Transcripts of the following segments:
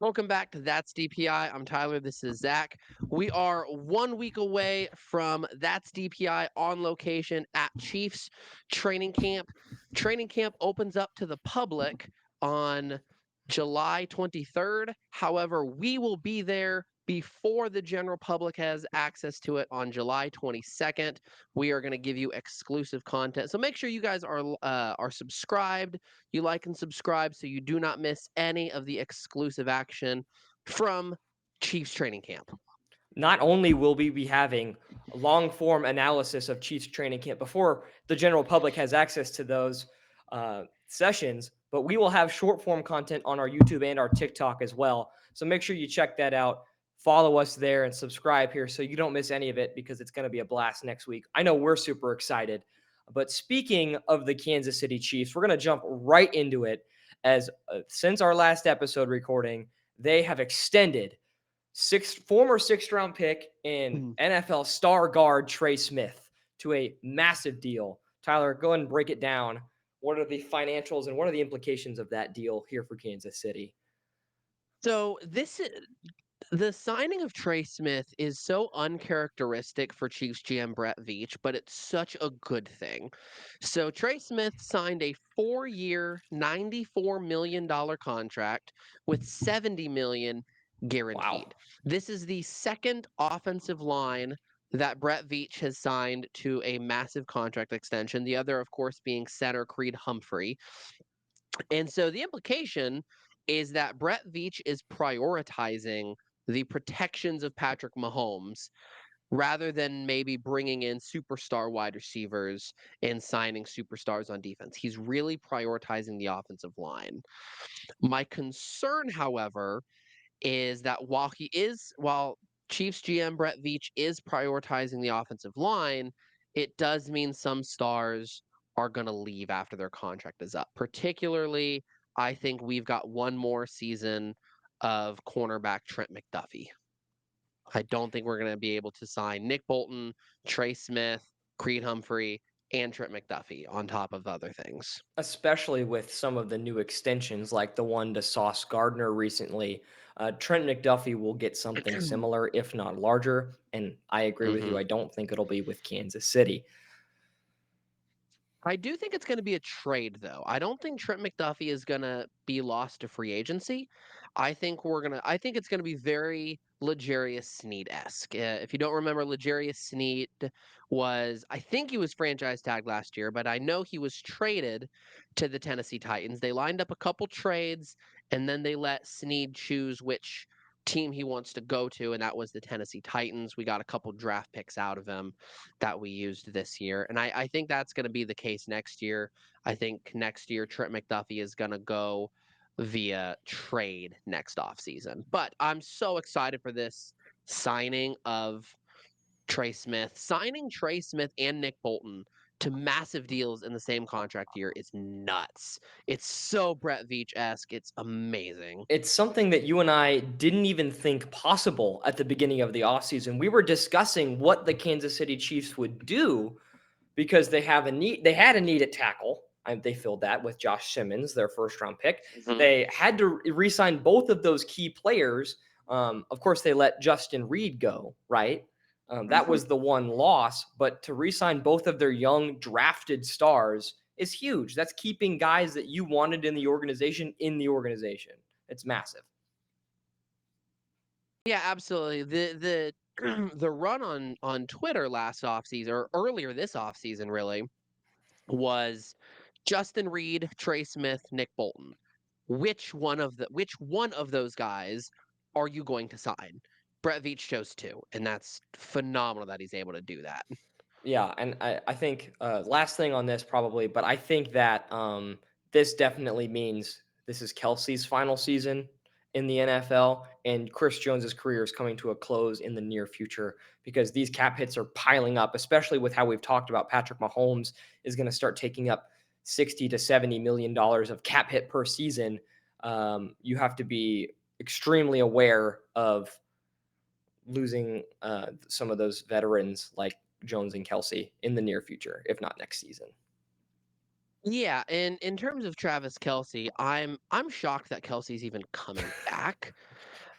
Welcome back to That's DPI. I'm Tyler. This is Zach. We are 1 week away from That's DPI on location at Chiefs training camp. Training camp opens up to the public on July 23rd. However, we will be there before the general public has access to it on July 22nd. We are going to give you exclusive content. So make sure you guys are subscribed. You like and subscribe so you do not miss any of the exclusive action from Chiefs training camp. Not only will we be having long form analysis of Chiefs training camp before the general public has access to those sessions, but we will have short form content on our YouTube and our TikTok as well. So make sure you check that out. Follow us there and subscribe here so you don't miss any of it because it's going to be a blast next week. I know we're super excited. But speaking of the Kansas City Chiefs, we're going to jump right into it as since our last episode recording, they have extended former sixth-round pick in NFL star guard Trey Smith to a massive deal. Tyler, go ahead and break it down. What are the financials and what are the implications of that deal here for Kansas City? So the signing of Trey Smith is so uncharacteristic for Chiefs GM Brett Veach, but it's such a good thing. So Trey Smith signed a 4-year, $94 million contract with $70 million Wow. guaranteed. This is the second offensive line that Brett Veach has signed to a massive contract extension. The other, of course, being center Creed Humphrey. And so the implication is that Brett Veach is prioritizing the protections of Patrick Mahomes rather than maybe bringing in superstar wide receivers and signing superstars on defense. He's really prioritizing the offensive line. My concern, however, is that while Chiefs GM Brett Veach is prioritizing the offensive line, it does mean some stars are going to leave after their contract is up. Particularly, I think we've got one more season of cornerback Trent McDuffie. I don't think we're going to be able to sign Nick Bolton, Trey Smith, Creed Humphrey, and Trent McDuffie on top of other things. Especially with some of the new extensions like the one to Sauce Gardner recently. Trent McDuffie will get something similar, if not larger. And I agree with you. hmm I don't think it'll be with Kansas City. I do think it's going to be a trade, though. I don't think Trent McDuffie is going to be lost to free agency. I think it's going to be very L'Jarius Sneed-esque. If you don't remember, L'Jarius Sneed I think he was franchise tagged last year, but I know he was traded to the Tennessee Titans. They lined up a couple trades, and then they let Sneed choose which team he wants to go to, and that was the Tennessee Titans. We got a couple draft picks out of him that we used this year. And I think that's going to be the case next year. I think next year, Trent McDuffie is going to go via trade next offseason. But I'm so excited for this signing of Trey Smith. Signing Trey Smith and Nick Bolton to massive deals in the same contract year is nuts. It's so Brett Veach-esque. It's amazing. It's something that you and I didn't even think possible at the beginning of the offseason. We were discussing what the Kansas City Chiefs would do because they had a need at tackle. They filled that with Josh Simmons, their first round pick. Mhm. They had to re-sign both of those key players. Of course, they let Justin Reed go, right? That was the one loss, but to re-sign both of their young drafted stars is huge. That's keeping guys that you wanted in the organization in the organization. It's massive. Yeah, absolutely. The the run on Twitter last offseason or earlier this offseason really was Justin Reed, Trey Smith, Nick Bolton. Which one of those guys are you going to sign? Brett Veach chose two, and that's phenomenal that he's able to do that. Yeah, and I think last thing on this probably, but I think that this definitely means this is Kelsey's final season in the NFL, and Chris Jones's career is coming to a close in the near future because these cap hits are piling up, especially with how we've talked about Patrick Mahomes is going to start taking up 60 to 70 million dollars of cap hit per season. You have to be extremely aware of losing some of those veterans like Jones and Kelsey in the near future, if not next season. Yeah, and in terms of Travis Kelsey, I'm shocked that Kelsey's even coming back.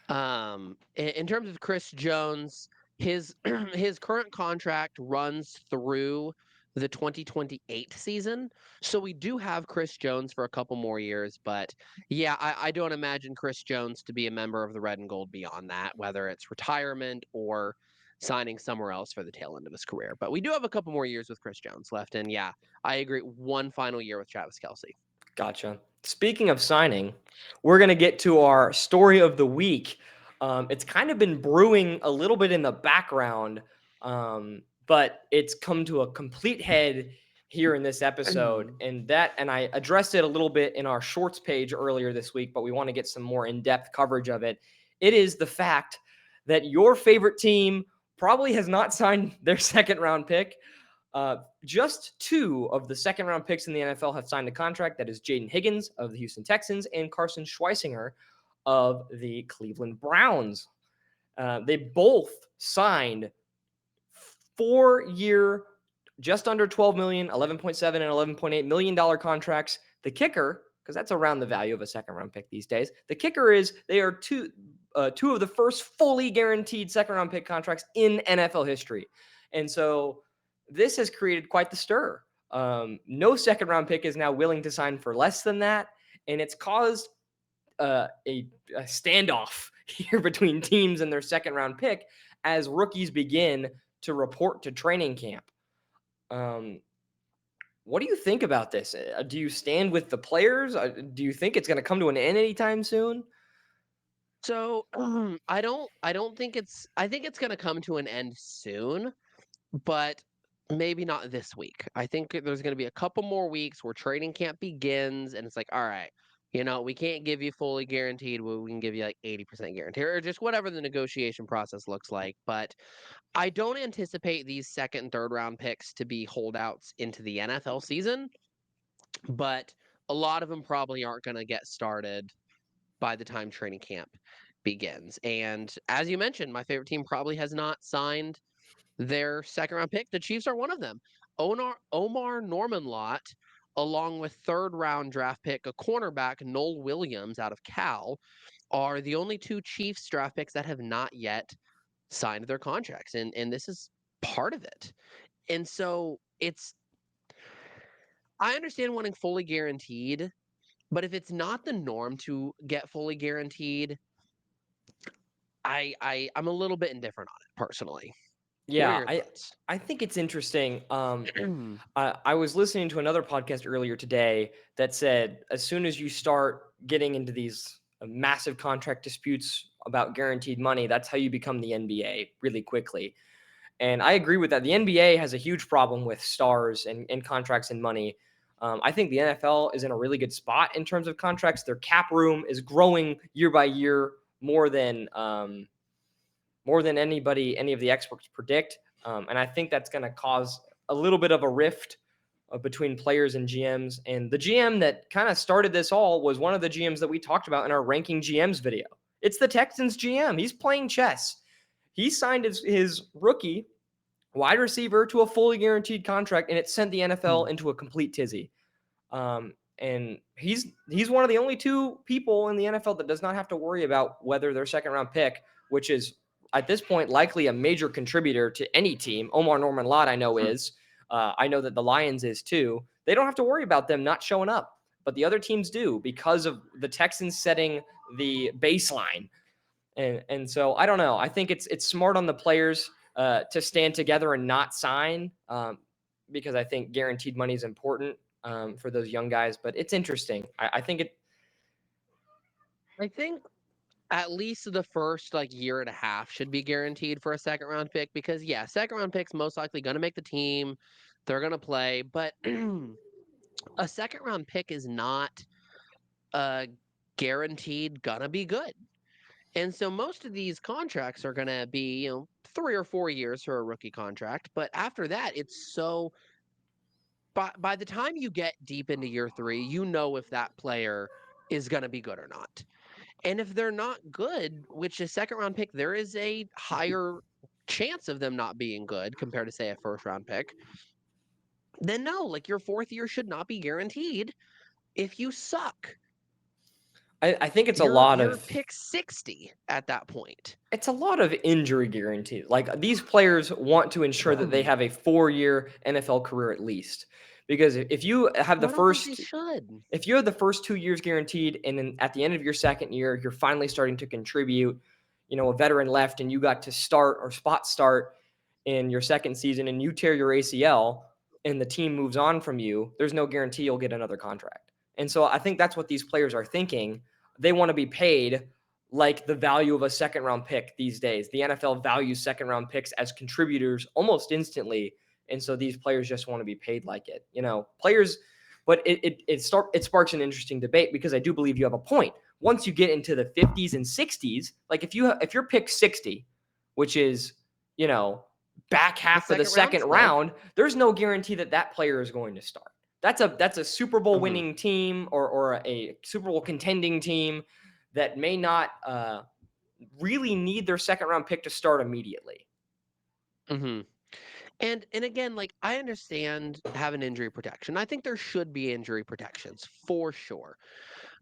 In terms of Chris Jones, his his current contract runs through the 2028 season. So we do have Chris Jones for a couple more years, but yeah, I don't imagine Chris Jones to be a member of the Red and Gold beyond that, whether it's retirement or signing somewhere else for the tail end of his career. But we do have a couple more years with Chris Jones left, and yeah, I agree. One final year with Travis Kelsey. Gotcha. Speaking of signing, we're going to get to our story of the week. It's kind of been brewing a little bit in the background, but it's come to a complete head here in this episode. And I addressed it a little bit in our shorts page earlier this week, but we want to get some more in-depth coverage of it. It is the fact that your favorite team probably has not signed their second round pick. Just two of the second round picks in the NFL have signed a contract. That is Jaden Higgins of the Houston Texans and Carson Schweisinger of the Cleveland Browns. They both signed 4-year, just under 12 million, 11.7 and 11.8 million dollar contracts. The kicker, because that's around the value of a second round pick these days. The kicker is they are two of the first fully guaranteed second round pick contracts in NFL history. And so this has created quite the stir. No second round pick is now willing to sign for less than that. And it's caused a standoff here between teams and their second round pick as rookies begin to report to training camp. What do you think about this? Do you stand with the players? Do you think it's going to come to an end anytime soon? So I don't think I think it's going to come to an end soon, but maybe not this week. I think there's going to be a couple more weeks where training camp begins, and it's like, all right, we can't give you fully guaranteed, but we can give you like 80% guarantee, or just whatever the negotiation process looks like. But I don't anticipate these second and third round picks to be holdouts into the NFL season, but a lot of them probably aren't going to get started by the time training camp begins. And as you mentioned, my favorite team probably has not signed their second round pick. The Chiefs are one of them. Omar Norman Lott, along with third round draft pick, a cornerback, Noel Williams out of Cal, are the only two Chiefs draft picks that have not yet signed their contracts. And this is part of it. And so I understand wanting fully guaranteed, but if it's not the norm to get fully guaranteed, I'm a little bit indifferent on it personally. What are Yeah, your thoughts? I think it's interesting. I was listening to another podcast earlier today that said as soon as you start getting into these massive contract disputes about guaranteed money, that's how you become the NBA really quickly. And I agree with that. The NBA has a huge problem with stars and contracts and money. I think the NFL is in a really good spot in terms of contracts. Their cap room is growing year by year more than any of the experts predict. And I think that's going to cause a little bit of a rift between players and GMs. And the GM that kind of started this all was one of the GMs that we talked about in our ranking GMs video. It's the Texans GM. He's playing chess. He signed his rookie wide receiver to a fully guaranteed contract, and it sent the NFL into a complete tizzy. And he's one of the only two people in the NFL that does not have to worry about whether their second round pick, which is at this point likely a major contributor to any team. Omar Norman Lott, I know is. I know that the Lions is too. They don't have to worry about them not showing up, but the other teams do because of the Texans setting the baseline. And so I don't know. I think it's smart on the players to stand together and not sign because I think guaranteed money is important for those young guys. But it's interesting. I think it. I think at least the first like year and a half should be guaranteed for a second round pick because yeah, second round pick's most likely going to make the team. They're going to play, but a second round pick is not guaranteed going to be good. And so most of these contracts are going to be, 3 or 4 years for a rookie contract, but after that it's so by the time you get deep into year 3, you know if that player is going to be good or not. And if they're not good, which is second round pick, there is a higher chance of them not being good compared to say a first round pick. then no, like your fourth year should not be guaranteed if you suck. I think it's a You're lot you're of pick 60 at that point. injury guarantees. Like these players want to ensure that they have a 4-year NFL career at least. Because if you have the I don't think they first should. if you have the first 2 years guaranteed and then at the end of your second year you're finally starting to contribute, a veteran left and you got to start or spot start in your second season and you tear your ACL and the team moves on from you, there's no guarantee you'll get another contract. And so I think that's what these players are thinking. They want to be paid like the value of a second round pick these days. The NFL values second round picks as contributors almost instantly. And so these players just want to be paid like it. Players, but it sparks an interesting debate because I do believe you have a point. Once you get into the 50s and 60s, like if you're pick 60, which is, back half of the second round, there's no guarantee that player is going to start. That's a Super Bowl winning team or a Super Bowl contending team that may not really need their second round pick to start immediately. Mm-hmm. And again, like I understand having injury protection. I think there should be injury protections for sure.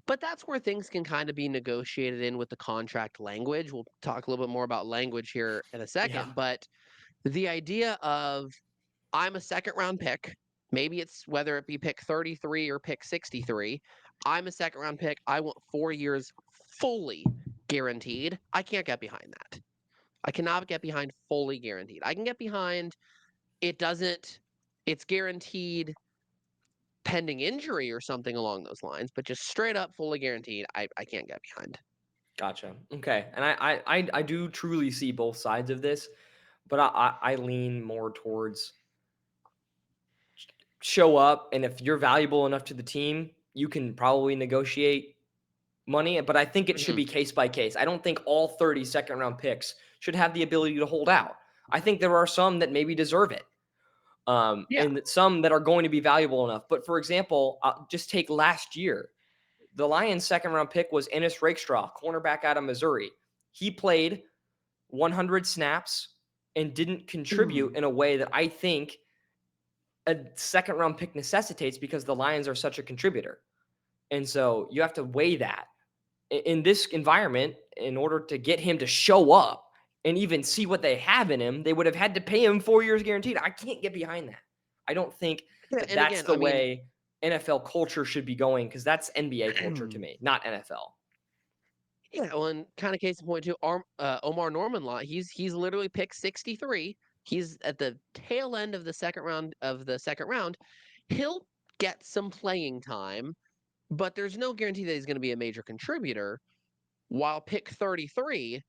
But that's where things can kind of be negotiated in with the contract language. We'll talk a little bit more about language here in a Yeah. second, but the idea of I'm a second round pick, maybe it's whether it be pick 33 or pick 63. I'm a second round pick. I want 4 years fully guaranteed. I can't get behind that. I cannot get behind fully guaranteed. I can get behind it doesn't, it's guaranteed pending injury or something along those lines, but just straight up fully guaranteed, I can't get behind. Gotcha. Okay. And I do truly see both sides of this, but I lean more towards show up. And if you're valuable enough to the team, you can probably negotiate money. But I think it should Mhm. be case by case. I don't think all 30 second round picks should have the ability to hold out. I think there are some that maybe deserve it. Yeah. And some that are going to be valuable enough. But for example, just take last year. The Lions' second round pick was Ennis Rakestraw, cornerback out of Missouri. He played 100 snaps and didn't contribute in a way that I think a second round pick necessitates because the Lions are such a contributor. And so you have to weigh that. In this environment, in order to get him to show up and even see what they have in him, they would have had to pay him 4 years guaranteed. I can't get behind that. I don't think Yeah, that and that's again, the way NFL culture should be going because that's NBA culture to me, not NFL. yeah, well, and kind of case in point too, Omar Norman Law, he's literally picked 63. He's at the tail end of the second round. He'll get some playing time, but there's no guarantee that he's going to be a major contributor. While pick 33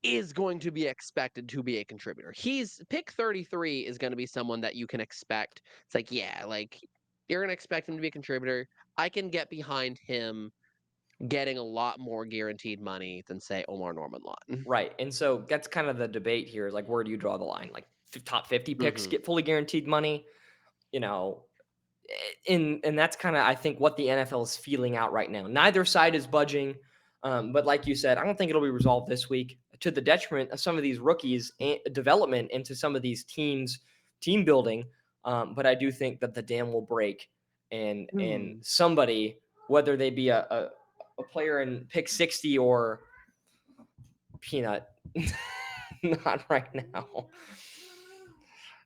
is going to be expected to be a contributor. He's pick 33 is going to be someone that you can expect. It's like, yeah, like you're going to expect him to be a contributor. I can get behind him getting a lot more guaranteed money than say Omar Norman Lawton. Right. And so that's kind of the debate here. Like, where do you draw the line? Like, top 50 picks Mm-hmm. get fully guaranteed money, you know, and that's kind of I think what the NFL is feeling out right now. Neither side is budging, but like you said, I don't think it'll be resolved this week to the detriment of some of these rookies' development into some of these teams' team building. But I do think that the dam will break, and somebody, whether they be a player in pick 60 or Peanut, not right now.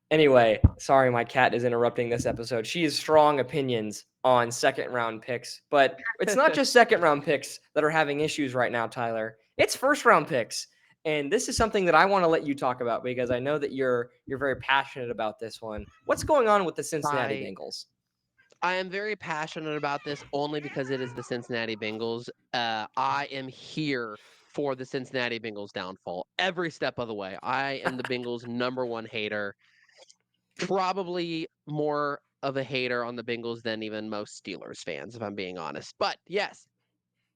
Anyway, sorry, my cat is interrupting this episode. She has strong opinions on second round picks, but it's not just second round picks that are having issues right now, Tyler. It's first round picks. And this is something that I want to let you talk about because I know that you're very passionate about this one. What's going on with the Cincinnati I Bengals? I am very passionate about this only because it is the Cincinnati Bengals. I am here for the Cincinnati Bengals downfall every step of the way. I am the Bengals' number one hater. Probably more of a hater on the Bengals than even most Steelers fans, if I'm being honest. But yes,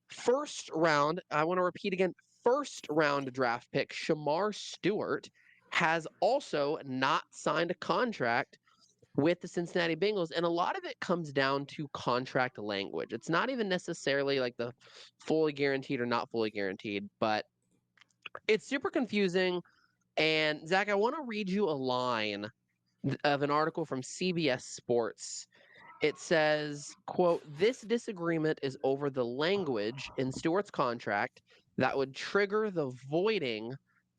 first round, I want to repeat again, first round draft pick Shamar Stewart has also not signed a contract with the Cincinnati Bengals. And a lot of it comes down to contract language. It's not even necessarily like the fully guaranteed or not fully guaranteed, but it's super confusing. And Zach, I want to read you a line of an article from CBS Sports. It says, quote, "This disagreement is over the language in Stewart's contract that would trigger the voiding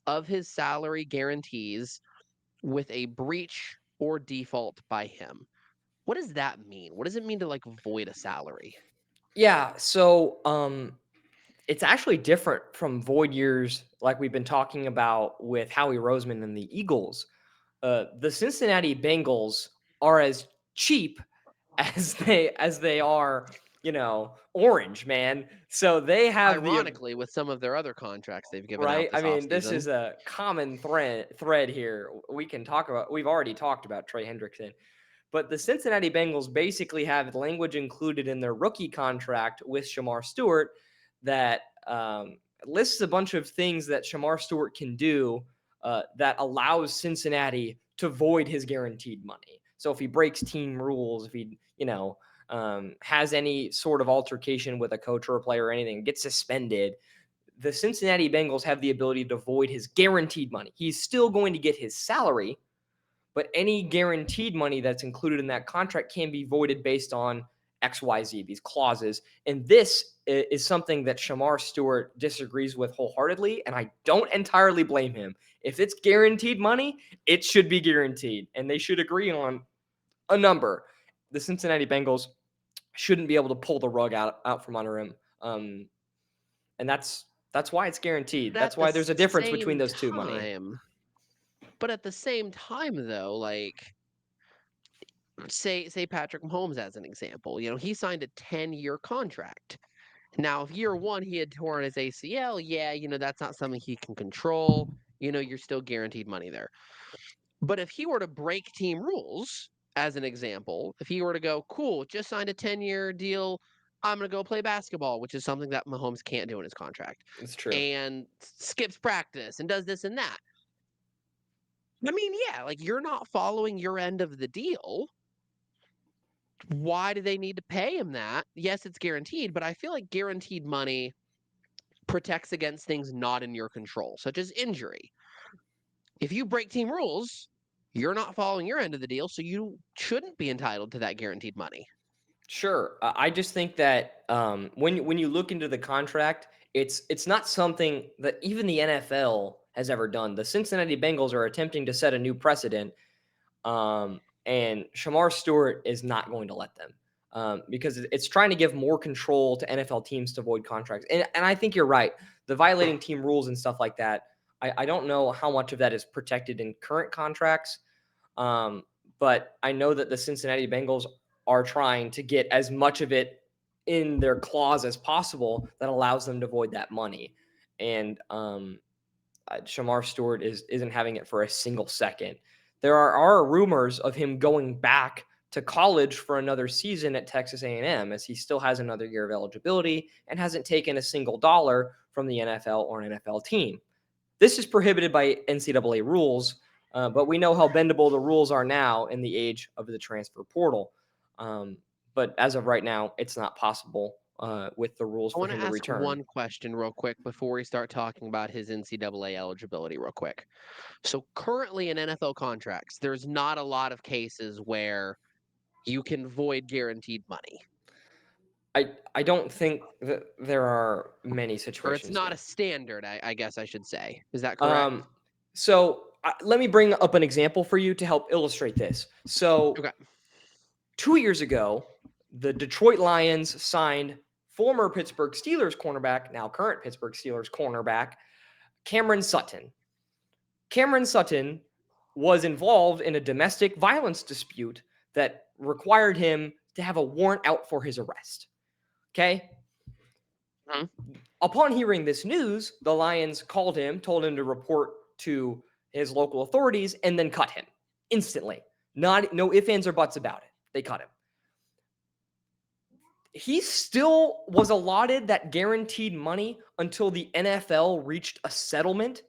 of his salary guarantees with a breach or default by him." What does that mean? What does it mean to like void a salary? Yeah, so it's actually different from void years like we've been talking about with Howie Roseman and the Eagles. The Cincinnati Bengals are as cheap as they are, orange, man. So they have Ironically, with some of their other contracts they've given out right. I this mean, this offseason. is a common thread here. We can talk about. We've already talked about Trey Hendrickson. But the Cincinnati Bengals basically have language included in their rookie contract with Shamar Stewart that lists a bunch of things that Shamar Stewart can do that allows Cincinnati to void his guaranteed money. So if he breaks team rules, if he, has any sort of altercation with a coach or a player or anything, gets suspended, the Cincinnati Bengals have the ability to void his guaranteed money. He's still going to get his salary, but any guaranteed money that's included in that contract can be voided based on XYZ, these clauses. And this is something that Shamar Stewart disagrees with wholeheartedly, and I don't entirely blame him. If it's guaranteed money, it should be guaranteed, and they should agree on a number. The Cincinnati Bengals shouldn't be able to pull the rug out from under him, and that's why it's guaranteed. But That's at the why there's a difference between same those two money. time, but at the same time though, like say Patrick Mahomes as an example, he signed a 10-year contract. Now, if year one he had torn his ACL, yeah, that's not something he can control. You're still guaranteed money there. But if he were to break team rules, as an example, if he were to go, cool, just signed a 10-year deal, I'm going to go play basketball, which is something that Mahomes can't do in his contract, It's true. and skips practice and does this and that. I mean, yeah, like you're not following your end of the deal. Why do they need to pay him that? Yes, it's guaranteed, but I feel like guaranteed money protects against things not in your control, such as injury. If you break team rules, you're not following your end of the deal, so you shouldn't be entitled to that guaranteed money. Sure. I just think that when you look into the contract, it's not something that even the NFL has ever done. The Cincinnati Bengals are attempting to set a new precedent, and Shamar Stewart is not going to let them because it's trying to give more control to NFL teams to void contracts. And I think you're right. The violating team rules and stuff like that. I don't know how much of that is protected in current contracts. Um, but I know that the Cincinnati Bengals are trying to get as much of it in their clause as possible that allows them to void that money. And Shamar Stewart isn't having it for a single second. There are rumors of him going back to college for another season at Texas A&M, as he still has another year of eligibility and hasn't taken a single dollar from the NFL or an NFL team. This is prohibited by NCAA rules, but we know how bendable the rules are now in the age of the transfer portal. But as of right now, it's not possible with the rules I for want to him to ask return. one question real quick before we start talking about his NCAA eligibility real quick. So currently in NFL contracts, there's not a lot of cases where you can void guaranteed money. I don't think that there are many Or it's situations. not No. a standard, I guess I should say. Is that correct? So let me bring up an example for you to help illustrate this. So Okay. 2 years ago, the Detroit Lions signed former Pittsburgh Steelers cornerback, now current Pittsburgh Steelers cornerback, Cameron Sutton. Cameron Sutton was involved in a domestic violence dispute that required him to have a warrant out for his arrest. Okay. Mhm. Upon hearing this news, the Lions called him, told him to report to his local authorities, and then cut him instantly. No ifs, ands, or buts about it. They cut him. He still was allotted that guaranteed money until the NFL reached a settlement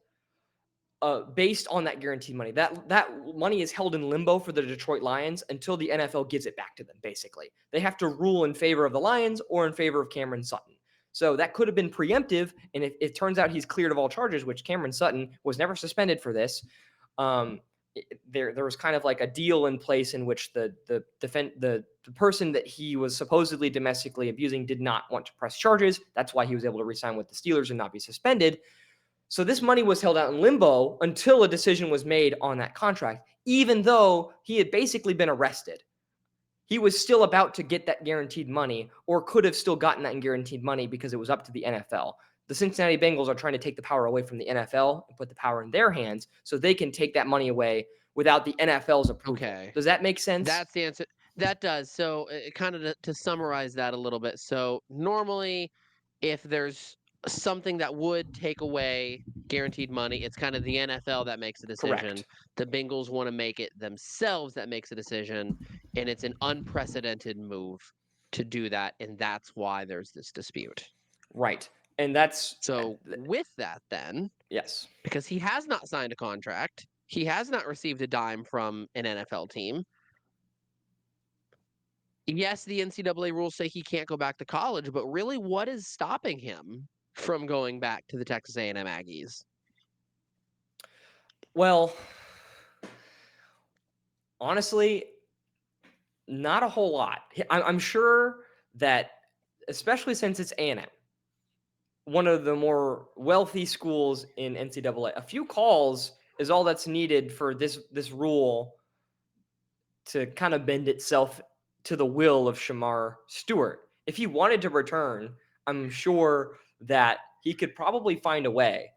based on that guaranteed money. That money is held in limbo for the Detroit Lions until the NFL gives it back to them, basically. They have to rule in favor of the Lions or in favor of Cameron Sutton. So that could have been preemptive, and if it turns out he's cleared of all charges, which Cameron Sutton was never suspended for this, there was kind of like a deal in place in which the person that he was supposedly domestically abusing did not want to press charges. That's why he was able to resign with the Steelers and not be suspended. So this money was held out in limbo until a decision was made on that contract, even though he had basically been arrested. He was still about to get that guaranteed money, or could have still gotten that guaranteed money because it was up to the NFL. The Cincinnati Bengals are trying to take the power away from the NFL and put the power in their hands so they can take that money away without the NFL's approval. Okay. Does that make sense? That's the answer. That does. So, kind of to summarize that a little bit. So, normally, if there's something that would take away guaranteed money, it's kind of the NFL that makes a decision. Correct. The Bengals want to make it themselves that makes a decision, and it's an unprecedented move to do that, and that's why there's this dispute. Right. And that's So, with that, then, yes. because he has not signed a contract, he has not received a dime from an NFL team. Yes, the NCAA rules say he can't go back to college, but really, what is stopping him from going back to the Texas A&M Aggies? Well, honestly, not a whole lot. I'm sure that, especially since it's A&M, one of the more wealthy schools in NCAA, a few calls is all that's needed for this rule to kind of bend itself to the will of Shamar Stewart. If he wanted to return, I'm sure that he could probably find a way.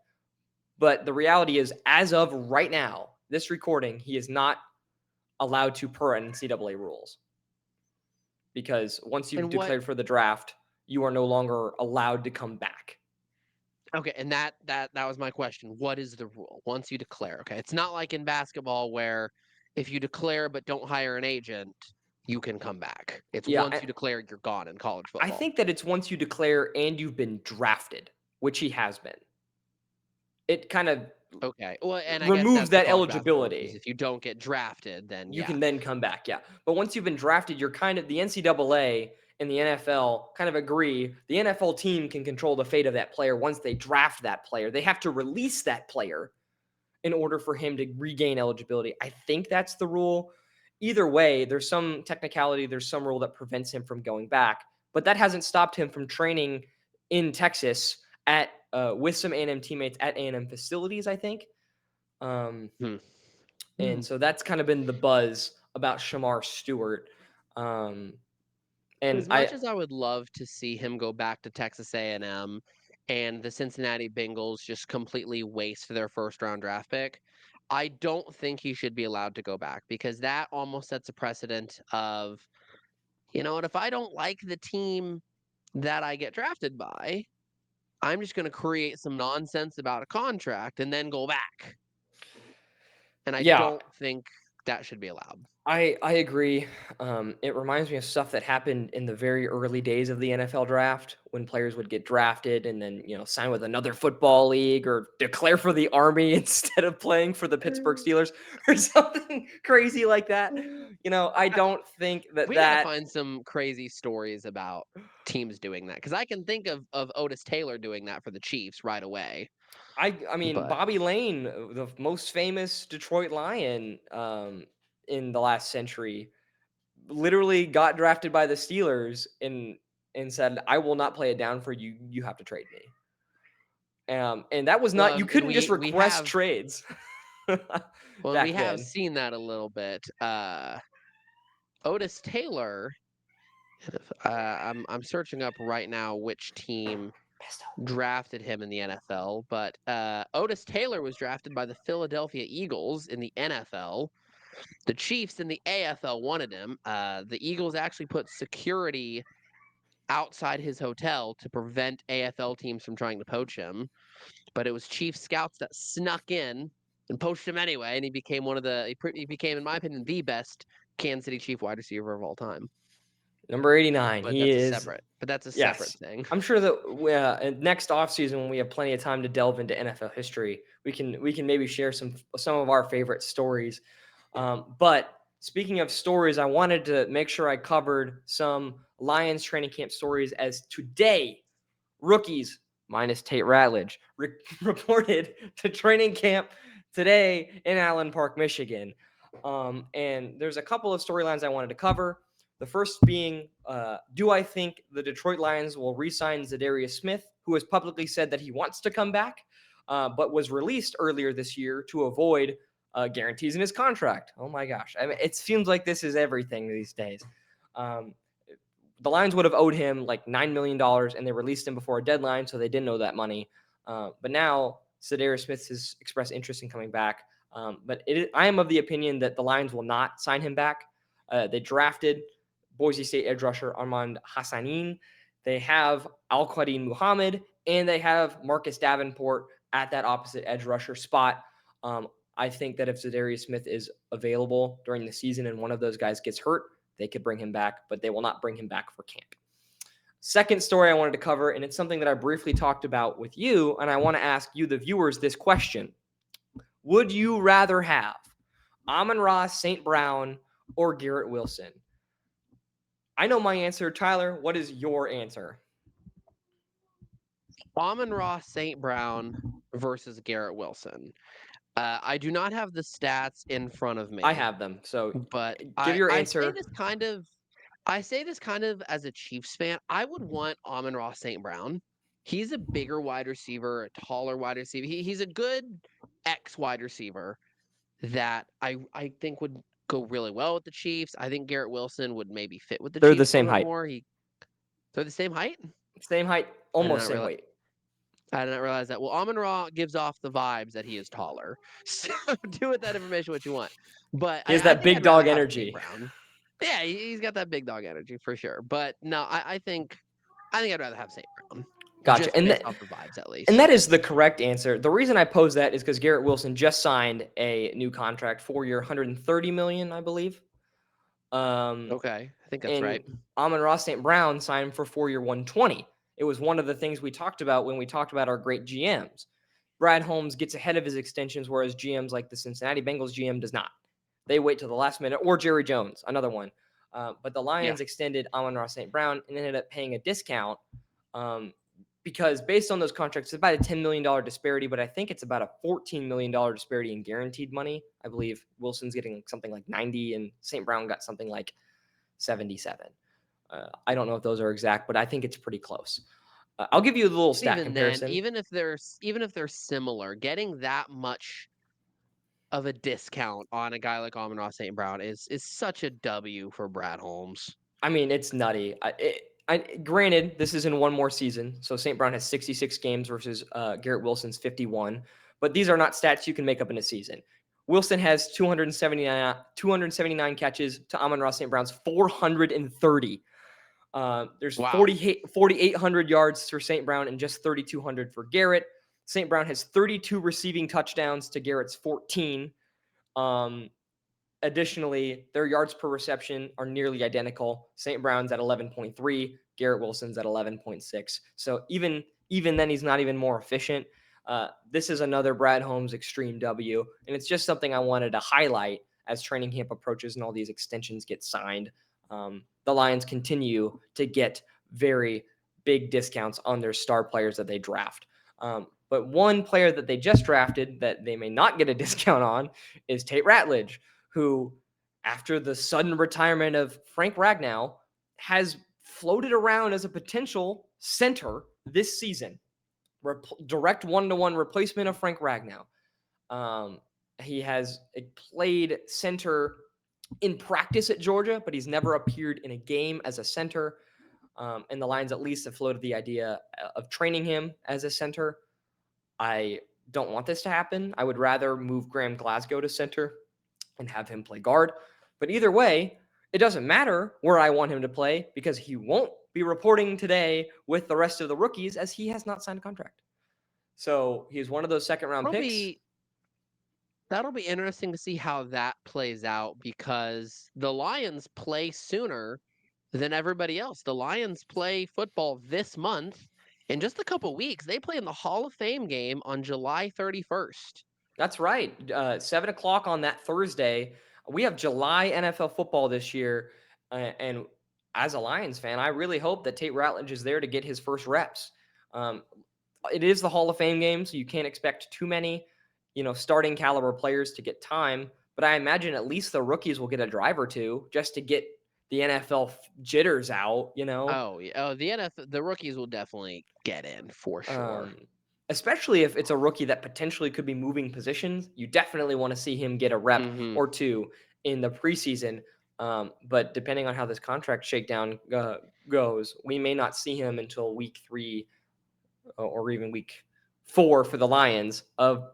But the reality is, as of right now, this recording, he is not allowed to per NCAA rules. Because once you've declared for the draft, you are no longer allowed to come back. Okay, and that was my question. What is the rule once you declare? Okay, it's not like in basketball where if you declare but don't hire an agent, you can come back. It's once you declare, you're gone in college football. I think that it's once you declare and you've been drafted, which he has been. It kind of well, and removes that eligibility. If you don't get drafted, then you can then come back. Yeah, but once you've been drafted, you're kind of the NCAA and the NFL kind of agree. The NFL team can control the fate of that player once they draft that player. They have to release that player in order for him to regain eligibility. I think that's the rule. Either way, there's some technicality, there's some rule that prevents him from going back, but that hasn't stopped him from training in Texas at with some A&M teammates at A&M facilities, I think. And so that's kind of been the buzz about Shamar Stewart. And as much as I would love to see him go back to Texas A&M and the Cincinnati Bengals just completely waste their first-round draft pick, I don't think he should be allowed to go back because that almost sets a precedent of, you know what, if I don't like the team that I get drafted by, I'm just going to create some nonsense about a contract and then go back. And I don't think that should be allowed. I agree. It reminds me of stuff that happened in the very early days of the NFL draft when players would get drafted and then, sign with another football league or declare for the Army instead of playing for the Pittsburgh Steelers or something crazy like that. I don't think we gotta find some crazy stories about teams doing that because I can think of Otis Taylor doing that for the Chiefs right away. I mean, Bobby Lane, the most famous Detroit Lion in the last century, literally got drafted by the Steelers and said, "I will not play it down for you. You have to trade me." And that was not. You couldn't just request trades. Well, we have seen that a little bit. Otis Taylor. I'm searching up right now which team drafted him in the NFL, but Otis Taylor was drafted by the Philadelphia Eagles in the NFL. The Chiefs in the AFL wanted him. The Eagles actually put security outside his hotel to prevent AFL teams from trying to poach him, but it was Chiefs scouts that snuck in and poached him anyway, and he became he became, in my opinion, the best Kansas City Chief wide receiver of all time. Number 89. But that's a separate thing. I'm sure that next offseason, when we have plenty of time to delve into NFL history, we can maybe share some of our favorite stories. But speaking of stories, I wanted to make sure I covered some Lions training camp stories, as today, rookies minus Tate Ratledge reported to training camp today in Allen Park, Michigan. And there's a couple of storylines I wanted to cover. The first being, do I think the Detroit Lions will re-sign Zadarius Smith, who has publicly said that he wants to come back, but was released earlier this year to avoid guarantees in his contract? Oh my gosh. I mean, it seems like this is everything these days. Um, the Lions would have owed him like $9 million, and they released him before a deadline, so they didn't owe that money. But now Zadarius Smith has expressed interest in coming back. But I am of the opinion that the Lions will not sign him back. They drafted Boise State edge rusher Armand Hassanin. They have Al-Quadin Muhammad, and they have Marcus Davenport at that opposite edge rusher spot. I think that if Zadarius Smith is available during the season and one of those guys gets hurt, they could bring him back, but they will not bring him back for camp. Second story I wanted to cover, and it's something that I briefly talked about with you, and I want to ask you, the viewers, this question. Would you rather have Amon-Ra St. Brown or Garrett Wilson? I know my answer. Tyler, what is your answer? Amon-Ra St. Brown versus Garrett Wilson. I do not have the stats in front of me. I have them, so but give your I answer. say this kind of as a Chiefs fan. I would want Amon-Ra St. Brown. He's a bigger wide receiver, a taller wide receiver. He's a good X wide receiver that I think would go really well with the Chiefs. I think Garrett Wilson would maybe fit with the They're Chiefs the same a little height. more. They're the same height? Same height, almost same weight. I did not realize that. Well, Amon-Ra gives off the vibes that he is taller. So do with that information what you want. But he has that big dog energy. Yeah, he's got that big dog energy for sure. But no, I think I'd rather have St. Brown. Gotcha. Just based off the vibes, at least. And that is the correct answer. The reason I pose that is because Garrett Wilson just signed a new contract, 4-year, $130 million, I believe. Okay, I think that's right. Amon-Ra St. Brown signed for 4-year, $120. It was one of the things we talked about when we talked about our great GMs. Brad Holmes gets ahead of his extensions, whereas GMs like the Cincinnati Bengals GM does not. They wait till the last minute, or Jerry Jones, another one. But the Lions extended Amon-Ra St. Brown and ended up paying a discount because based on those contracts, it's about a $10 million disparity, but I think it's about a $14 million disparity in guaranteed money. I believe Wilson's getting something like 90 and St. Brown got something like 77. I don't know if those are exact, but I think it's pretty close. I'll give you a little stat comparison. Then, even if they're similar, getting that much of a discount on a guy like Amon-Ra St. Brown is such a W for Brad Holmes. I mean, it's nutty. Granted, this is in one more season, so St. Brown has 66 games versus Garrett Wilson's 51. But these are not stats you can make up in a season. Wilson has 279 catches to Amon-Ra St. Brown's 430. There's 4,800 yards for St. Brown and just 3,200 for Garrett. St. Brown has 32 receiving touchdowns to Garrett's 14. Additionally, their yards per reception are nearly identical. St. Brown's at 11.3, Garrett Wilson's at 11.6. So even then, he's not even more efficient. This is another Brad Holmes extreme W, and it's just something I wanted to highlight as training camp approaches and all these extensions get signed. The Lions continue to get very big discounts on their star players that they draft. But one player that they just drafted that they may not get a discount on is Tate Ratledge, who, after the sudden retirement of Frank Ragnow, has floated around as a potential center this season. Direct one-to-one replacement of Frank Ragnow. He has played center in practice at Georgia, but he's never appeared in a game as a center. And the Lions at least have floated the idea of training him as a center. I don't want this to happen. I would rather move Graham Glasgow to center and have him play guard. But either way, it doesn't matter where I want him to play because he won't be reporting today with the rest of the rookies as he has not signed a contract. So he's one of those second-round picks. That'll be interesting to see how that plays out because the Lions play sooner than everybody else. The Lions play football this month. In just a couple weeks, they play in the Hall of Fame game on July 31st. That's right. 7 o'clock on that Thursday. We have July NFL football this year. And as a Lions fan, I really hope that Tate Ratledge is there to get his first reps. It is the Hall of Fame game, so you can't expect too many. starting caliber players to get time, but I imagine at least the rookies will get a drive or two just to get the NFL jitters out. Oh, yeah. Oh, the rookies will definitely get in for sure. Um, Especially if it's a rookie that potentially could be moving positions. You definitely want to see him get a rep Hmm. or two in the preseason. But depending on how this contract shakedown goes, we may not see him until week 3 or even week 4 for the Lions of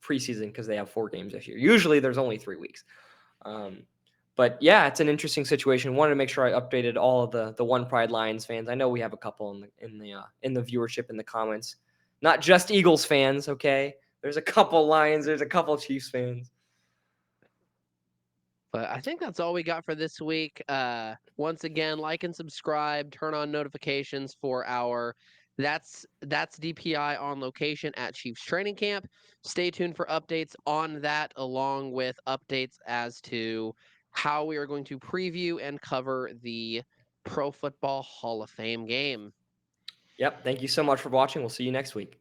preseason because they have 4 games this year. Usually there's only 3 weeks. Um, but yeah, it's an interesting situation. Wanted to make sure I updated all of the One Pride Lions fans. I know we have a couple in the viewership in the comments, not just Eagles fans. Okay, there's a couple Lions, there's a couple Chiefs fans. But I think that's all we got for this week. Once again, like and subscribe, turn on notifications for our that's DPI on location at Chiefs Training Camp. Stay tuned for updates on that, along with updates as to how we are going to preview and cover the Pro Football Hall of Fame game. Yep. Thank you so much for watching. We'll see you next week.